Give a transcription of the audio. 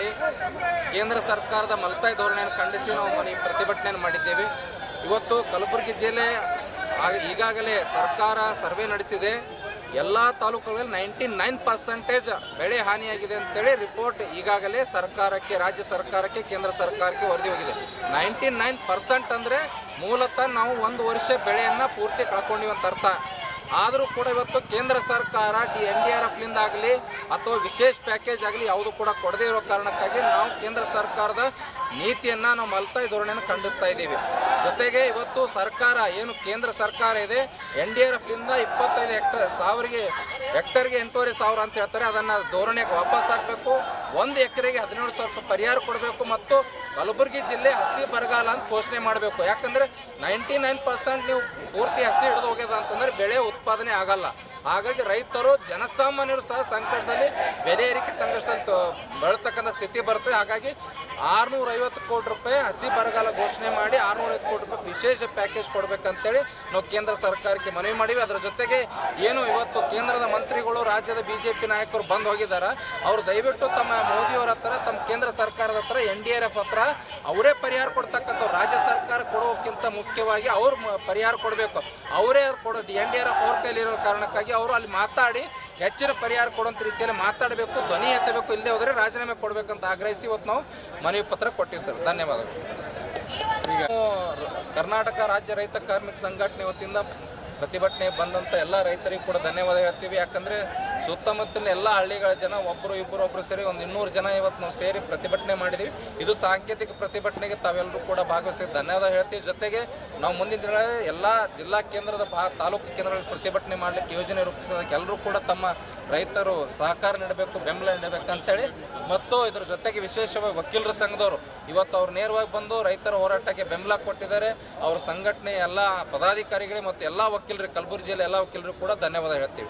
ಮಾಡಿ ಕೇಂದ್ರ ಸರ್ಕಾರದ ಮಲ್ತಾಯಿ ಧೋರಣೆಯನ್ನು ಖಂಡಿಸಿ ನಾವು ಈ ಪ್ರತಿಭಟನೆಯನ್ನು ಮಾಡಿದ್ದೇವೆ. ಇವತ್ತು ಕಲಬುರಗಿ ಜಿಲ್ಲೆ ಈಗಾಗಲೇ ಸರ್ಕಾರ ಸರ್ವೆ ನಡೆಸಿದೆ. ಎಲ್ಲ ತಾಲೂಕುಗಳಲ್ಲಿ 99% ಬೆಳೆ ಹಾನಿಯಾಗಿದೆ ಅಂತೇಳಿ ರಿಪೋರ್ಟ್ ಈಗಾಗಲೇ ಸರ್ಕಾರಕ್ಕೆ, ರಾಜ್ಯ ಸರ್ಕಾರಕ್ಕೆ, ಕೇಂದ್ರ ಸರ್ಕಾರಕ್ಕೆ ವರದಿ ಹೋಗಿದೆ. 99% ಅಂದರೆ ಮೂಲತಃ ನಾವು 1 ವರ್ಷ ಬೆಳೆಯನ್ನು ಪೂರ್ತಿ ಕಳ್ಕೊಂಡಿವಿ ಅಂತ ಅರ್ಥ. ಆದರೂ ಕೂಡ ಇವತ್ತು ಕೇಂದ್ರ ಸರ್ಕಾರ NDRFಲಿಂದ ಆಗಲಿ ಅಥವಾ ವಿಶೇಷ ಪ್ಯಾಕೇಜ್ ಆಗಲಿ ಯಾವುದು ಕೂಡ ಕೊಡದೇ ಇರೋ ಕಾರಣಕ್ಕಾಗಿ ನಾವು ಕೇಂದ್ರ ಸರ್ಕಾರದ ನೀತಿಯನ್ನು ನಾವು ಮಲ್ತಾಯಿ ಧೋರಣೆಯನ್ನು ಖಂಡಿಸ್ತಾ ಇದ್ದೀವಿ. ಜೊತೆಗೆ ಇವತ್ತು ಸರ್ಕಾರ ಏನು ಕೇಂದ್ರ ಸರ್ಕಾರ ಇದೆ, NDRFಲಿಂದ 25 ಹೆಕ್ಟರ್ಗೆ 8,500 ಅಂತ ಹೇಳ್ತಾರೆ. ಅದನ್ನು ಧೋರಣೆಗೆ ವಾಪಸ್ ಹಾಕಬೇಕು. 1 ಎಕರೆಗೆ 17,000 ರೂಪಾಯಿ ಪರಿಹಾರ ಕೊಡಬೇಕು ಮತ್ತು ಕಲಬುರಗಿ ಜಿಲ್ಲೆ ಹಸಿ ಬರಗಾಲ ಅಂತ ಘೋಷಣೆ ಮಾಡಬೇಕು. ಯಾಕಂದರೆ 99% ನೀವು ಪೂರ್ತಿ ಹಸಿ ಹಿಡಿದು ಹೋಗ್ಯದ ಅಂತಂದರೆ ಬೆಳೆ ಉತ್ಪಾದನೆ ಆಗಲ್ಲ. ಹಾಗಾಗಿ ರೈತರು, ಜನಸಾಮಾನ್ಯರು ಸಹ ಸಂಕಷ್ಟದಲ್ಲಿ, ಬೆಲೆ ಏರಿಕೆ ಸಂಕಷ್ಟದಲ್ಲಿ ಬರತಕ್ಕಂಥ ಸ್ಥಿತಿ ಬರ್ತದೆ. ಹಾಗಾಗಿ 650 ಕೋಟಿ ರೂಪಾಯಿ ಹಸಿ ಬರಗಾಲ ಘೋಷಣೆ ಮಾಡಿ 650 ಕೋಟಿ ರೂಪಾಯಿ ವಿಶೇಷ ಪ್ಯಾಕೇಜ್ ಕೊಡಬೇಕಂತೇಳಿ ನಾವು ಕೇಂದ್ರ ಸರ್ಕಾರಕ್ಕೆ ಮನವಿ ಮಾಡಿವಿ. ಅದರ ಜೊತೆಗೆ ಏನು ಇವತ್ತು ಕೇಂದ್ರದ ಮಂತ್ರಿಗಳು, ರಾಜ್ಯದ BJP ನಾಯಕರು ಬಂದು ಹೋಗಿದ್ದಾರೆ, ಅವರು ದಯವಿಟ್ಟು ತಮ್ಮ ಮೋದಿಯವರ ಹತ್ರ, ತಮ್ಮ ಕೇಂದ್ರ ಸರ್ಕಾರದ ಹತ್ರ, NDRF ಹತ್ರ ಅವರೇ ಪರಿಹಾರ ಕೊಡ್ತಕ್ಕಂಥ, ರಾಜ್ಯ ಸರ್ಕಾರ ಕೊಡೋಕ್ಕಿಂತ ಮುಖ್ಯವಾಗಿ ಅವ್ರು ಪರಿಹಾರ ಕೊಡಬೇಕು. ಅವರೇ NDRF ಅವ್ರ ಕೈಲಿರೋ ಕಾರಣಕ್ಕಾಗಿ ಅವರು ಅಲ್ಲಿ ಮಾತಾಡಿ ಹೆಚ್ಚಿನ ಪರಿಹಾರ ಕೊಡುವಂಥ ರೀತಿಯಲ್ಲಿ ಮಾತಾಡಬೇಕು, ಧ್ವನಿ ಎತ್ತಬೇಕು. ಇಲ್ಲದೆ ಹೋದರೆ ರಾಜೀನಾಮೆ ಕೊಡಬೇಕಂತ ಆಗ್ರಹಿಸಿ ಇವತ್ತು ನಾವು ಮನವಿ ಪತ್ರ ಕೊಟ್ಟಿವಿ ಸರ್. ಧನ್ಯವಾದಗಳು. ಈಗ ಕರ್ನಾಟಕ ರಾಜ್ಯ ರೈತ ಕಾರ್ಮಿಕ ಸಂಘಟನೆ ವತಿಯಿಂದ ಪ್ರತಿಭಟನೆ ಬಂದಂಥ ಎಲ್ಲ ರೈತರಿಗೂ ಕೂಡ ಧನ್ಯವಾದ ಹೇಳ್ತೀವಿ. ಯಾಕಂದರೆ ಸುತ್ತಮುತ್ತಲಿನ ಎಲ್ಲ ಹಳ್ಳಿಗಳ ಜನ ಒಬ್ಬರು ಸೇರಿ ಒಂದು 200 ಜನ ಇವತ್ತು ನಾವು ಸೇರಿ ಪ್ರತಿಭಟನೆ ಮಾಡಿದ್ದೀವಿ. ಇದು ಸಾಂಕೇತಿಕ ಪ್ರತಿಭಟನೆಗೆ ತಾವೆಲ್ಲರೂ ಕೂಡ ಭಾಗವಹಿಸಿ ಧನ್ಯವಾದ ಹೇಳ್ತೀವಿ. ಜೊತೆಗೆ ನಾವು ಮುಂದಿನ ದಿನಗಳಲ್ಲಿ ಎಲ್ಲ ಜಿಲ್ಲಾ ಕೇಂದ್ರದ ತಾಲೂಕು ಕೇಂದ್ರಗಳಲ್ಲಿ ಪ್ರತಿಭಟನೆ ಮಾಡಲಿಕ್ಕೆ ಯೋಜನೆ ರೂಪಿಸೋದಕ್ಕೆ ಎಲ್ಲರೂ ಕೂಡ ತಮ್ಮ ರೈತರು ಸಹಕಾರ ನೀಡಬೇಕು, ಬೆಂಬಲ ನೀಡಬೇಕಂತೇಳಿ, ಮತ್ತು ಇದರ ಜೊತೆಗೆ ವಿಶೇಷವಾಗಿ ವಕೀಲರ ಸಂಘದವರು ಇವತ್ತು ಅವ್ರು ನೇರವಾಗಿ ಬಂದು ರೈತರ ಹೋರಾಟಕ್ಕೆ ಬೆಂಬಲ ಕೊಟ್ಟಿದ್ದಾರೆ. ಅವ್ರ ಸಂಘಟನೆ ಎಲ್ಲ ಪದಾಧಿಕಾರಿಗಳಿಗೆ ಮತ್ತು ಎಲ್ಲ ವಕೀಲರಿಗೆ, ಕಲಬುರಗಿ ಜಿಲ್ಲೆ ಎಲ್ಲ ವಕೀಲರು ಕೂಡ ಧನ್ಯವಾದ ಹೇಳ್ತೀವಿ.